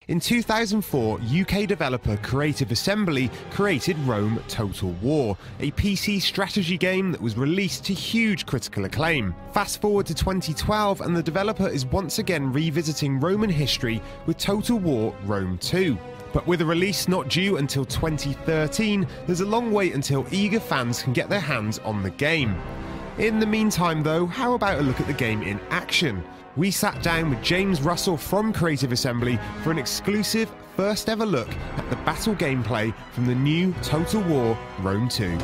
In 2004, UK developer Creative Assembly created Rome Total War, a PC strategy game that was released to huge critical acclaim. Fast forward to 2012 and the developer is once again revisiting Roman history with Total War Rome 2. But with a release not due until 2013, there's a long wait until eager fans can get their hands on the game. In the meantime though, how about a look at the game in action? We sat down with James Russell from Creative Assembly for an exclusive first ever look at the battle gameplay from the new Total War Rome 2.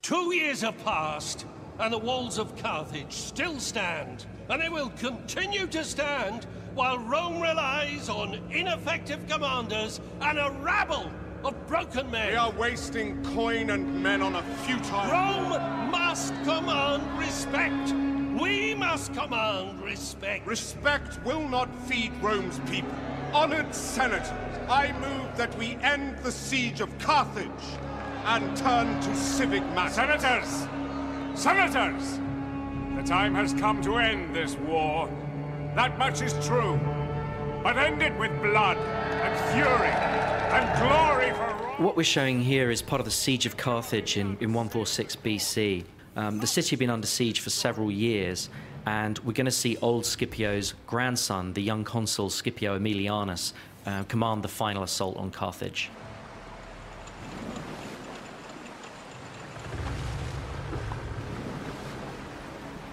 2 years have passed, and the walls of Carthage still stand, and they will continue to stand while Rome relies on ineffective commanders and a rabble of broken men. We are wasting coin and men on a futile... Rome must command respect. We must command respect. Respect will not feed Rome's people. Honored senators, I move that we end the siege of Carthage and turn to civic matters. Senators! Senators! The time has come to end this war. That much is true. But end it with blood and fury and glory for Rome. What we're showing here is part of the siege of Carthage in 146 BC. The city had been under siege for several years, and we're going to see old Scipio's grandson, the young consul Scipio Aemilianus, command the final assault on Carthage.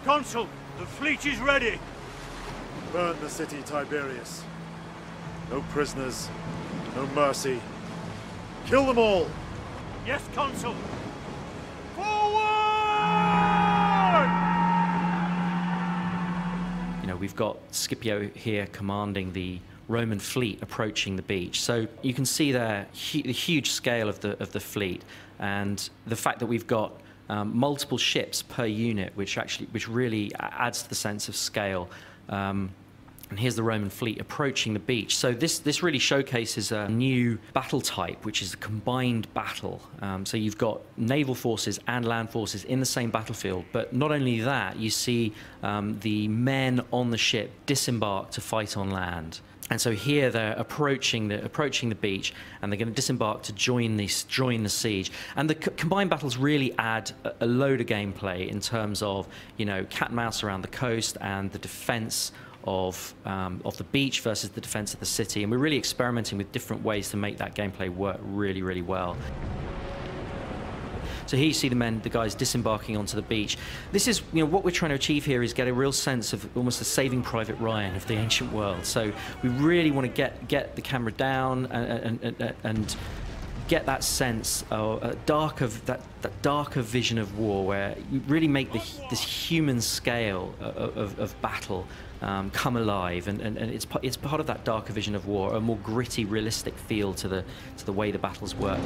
Consul, the fleet is ready. Burn the city, Tiberius. No prisoners, no mercy. Kill them all! Yes, Consul. Forward! You know, we've got Scipio here commanding the Roman fleet approaching the beach. So you can see there the huge scale of the fleet, and the fact that we've got multiple ships per unit, which really adds to the sense of scale. And here's the Roman fleet approaching the beach. So this really showcases a new battle type, which is a combined battle. So you've got naval forces and land forces in the same battlefield. But not only that, you see the men on the ship disembark to fight on land. And so here they're approaching the beach, and they're going to disembark to join the siege. And the combined battles really add a load of gameplay in terms of, you know, cat and mouse around the coast and the defense of the beach versus the defense of the city. And we're really experimenting with different ways to make that gameplay work really, really well. So here you see the guys disembarking onto the beach. This is, you know, what we're trying to achieve here is get a real sense of almost the Saving Private Ryan of the ancient world. So we really want to get the camera down and get that sense of that darker vision of war, where you really make this human scale of battle come alive, and it's part of that darker vision of war, a more gritty, realistic feel to the way the battles work.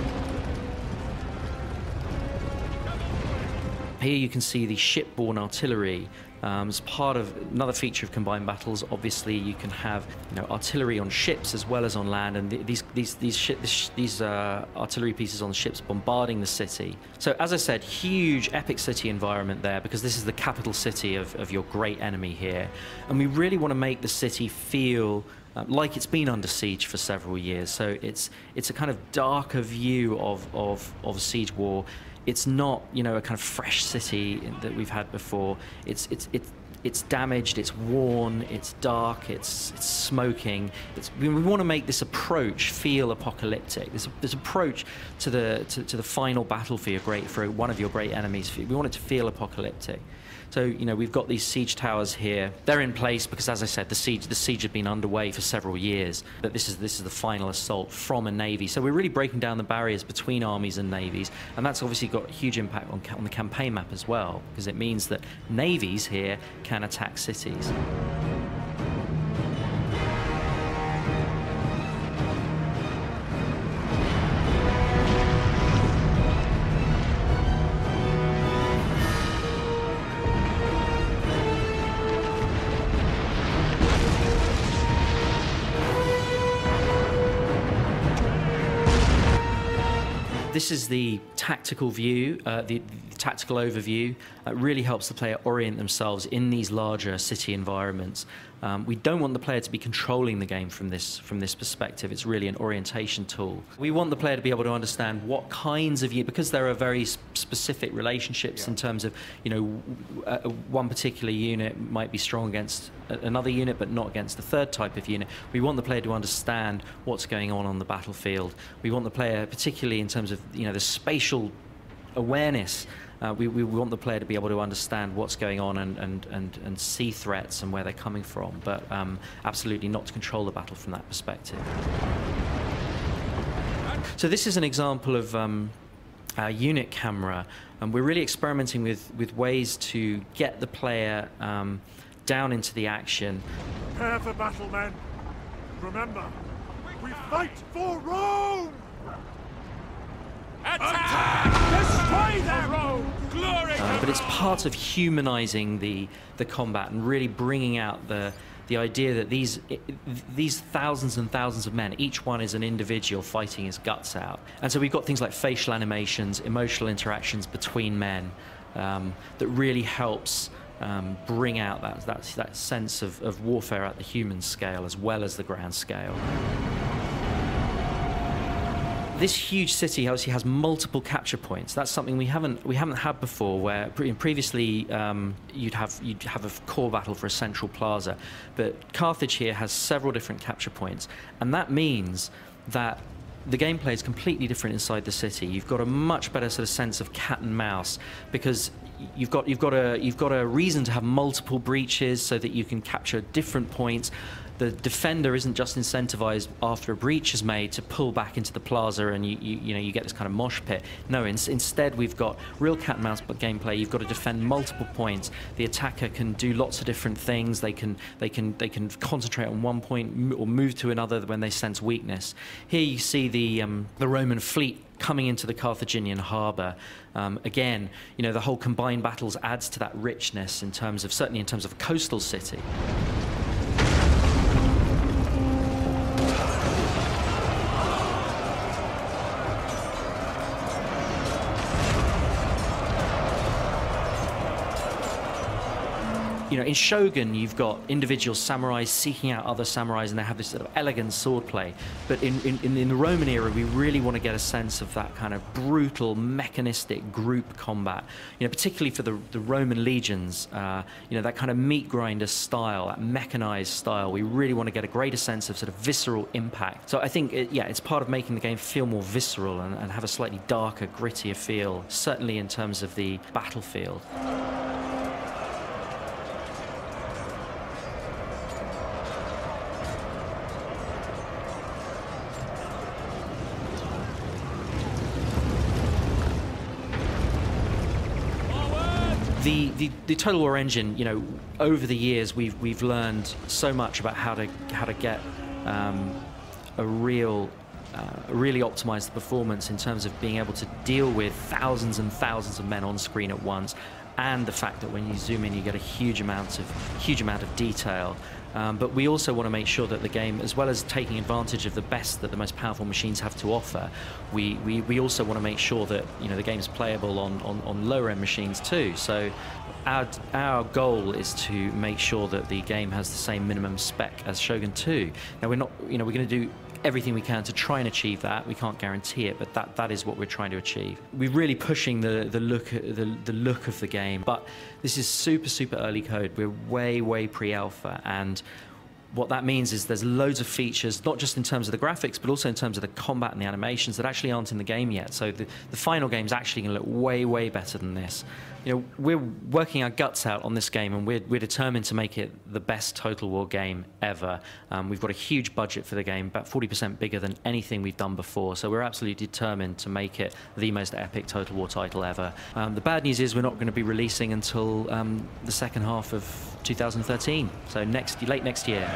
Here you can see the shipborne artillery as part of another feature of combined battles. Obviously, you can have, you know, artillery on ships as well as on land, and these artillery pieces on ships bombarding the city. So, as I said, huge epic city environment there, because this is the capital city of your great enemy here, and we really want to make the city feel like it's been under siege for several years. So it's a kind of darker view of a siege war. It's not, you know, a kind of fresh city that we've had before. It's damaged, it's worn, it's dark, it's smoking. We want to make this approach feel apocalyptic. This approach to the final battle for one of your great enemies. We want it to feel apocalyptic. So, you know, we've got these siege towers here. They're in place because, as I said, the siege had been underway for several years. But this is the final assault from a navy. So we're really breaking down the barriers between armies and navies, and that's obviously got a huge impact on the campaign map as well, because it means that navies here can attack cities. This is the tactical view, the tactical overview. It really helps the player orient themselves in these larger city environments. We don't want the player to be controlling the game from this perspective. It's really an orientation tool. We want the player to be able to understand what kinds of because there are very specific relationships in terms of, you know, one particular unit might be strong against another unit, but not against the third type of unit. We want the player to understand what's going on the battlefield. We want the player, particularly in terms of, you know, the spatial awareness. We want the player to be able to understand what's going on and see threats and where they're coming from, but absolutely not to control the battle from that perspective. So this is an example of our unit camera, and we're really experimenting with ways to get the player down into the action. Prepare for battle, men. Remember, we fight for Rome! Attack! Destroy them! Rome! Glory! But it's part of humanizing the combat and really bringing out the idea that these thousands and thousands of men, each one is an individual fighting his guts out. And so we've got things like facial animations, emotional interactions between men that really helps bring out that sense of warfare at the human scale as well as the ground scale. This huge city obviously has multiple capture points. That's something we haven't had before. Where previously you'd have a core battle for a central plaza, but Carthage here has several different capture points, and that means that the gameplay is completely different inside the city. You've got a much better sort of sense of cat and mouse because you've got a reason to have multiple breaches so that you can capture different points. The defender isn't just incentivized after a breach is made to pull back into the plaza and you get this kind of mosh pit. No, instead we've got real cat and mouse gameplay. You've got to defend multiple points. The attacker can do lots of different things. They can concentrate on one point or move to another when they sense weakness. Here you see the Roman fleet coming into the Carthaginian harbour. Again, you know, the whole combined battles adds to that richness in terms of, certainly in terms of a coastal city. You know, in Shogun, you've got individual samurais seeking out other samurais, and they have this sort of elegant swordplay. But in the Roman era, we really want to get a sense of that kind of brutal, mechanistic group combat. You know, particularly for the Roman legions, you know, that kind of meat grinder style, that mechanized style. We really want to get a greater sense of sort of visceral impact. So I think, it's part of making the game feel more visceral and have a slightly darker, grittier feel, certainly in terms of the battlefield. The Total War engine, you know, over the years we've learned so much about how to get a really optimized performance in terms of being able to deal with thousands and thousands of men on screen at once, and the fact that when you zoom in you get a huge amount of detail. But we also want to make sure that the game, as well as taking advantage of the best that the most powerful machines have to offer, we also want to make sure that, you know, the game's playable on lower end machines too. So our goal is to make sure that the game has the same minimum spec as Shogun 2. Now we're going to do everything we can to try and achieve that. We can't guarantee it, but that is what we're trying to achieve. We're really pushing the look of the game, but this is super early code. We're way pre-alpha, and what that means is there's loads of features, not just in terms of the graphics, but also in terms of the combat and the animations that actually aren't in the game yet. So the final game is actually going to look way better than this. You know, we're working our guts out on this game, and we're determined to make it the best Total War game ever. We've got a huge budget for the game, about 40% bigger than anything we've done before. So we're absolutely determined to make it the most epic Total War title ever. The bad news is we're not going to be releasing until the second half of 2013, so late next year.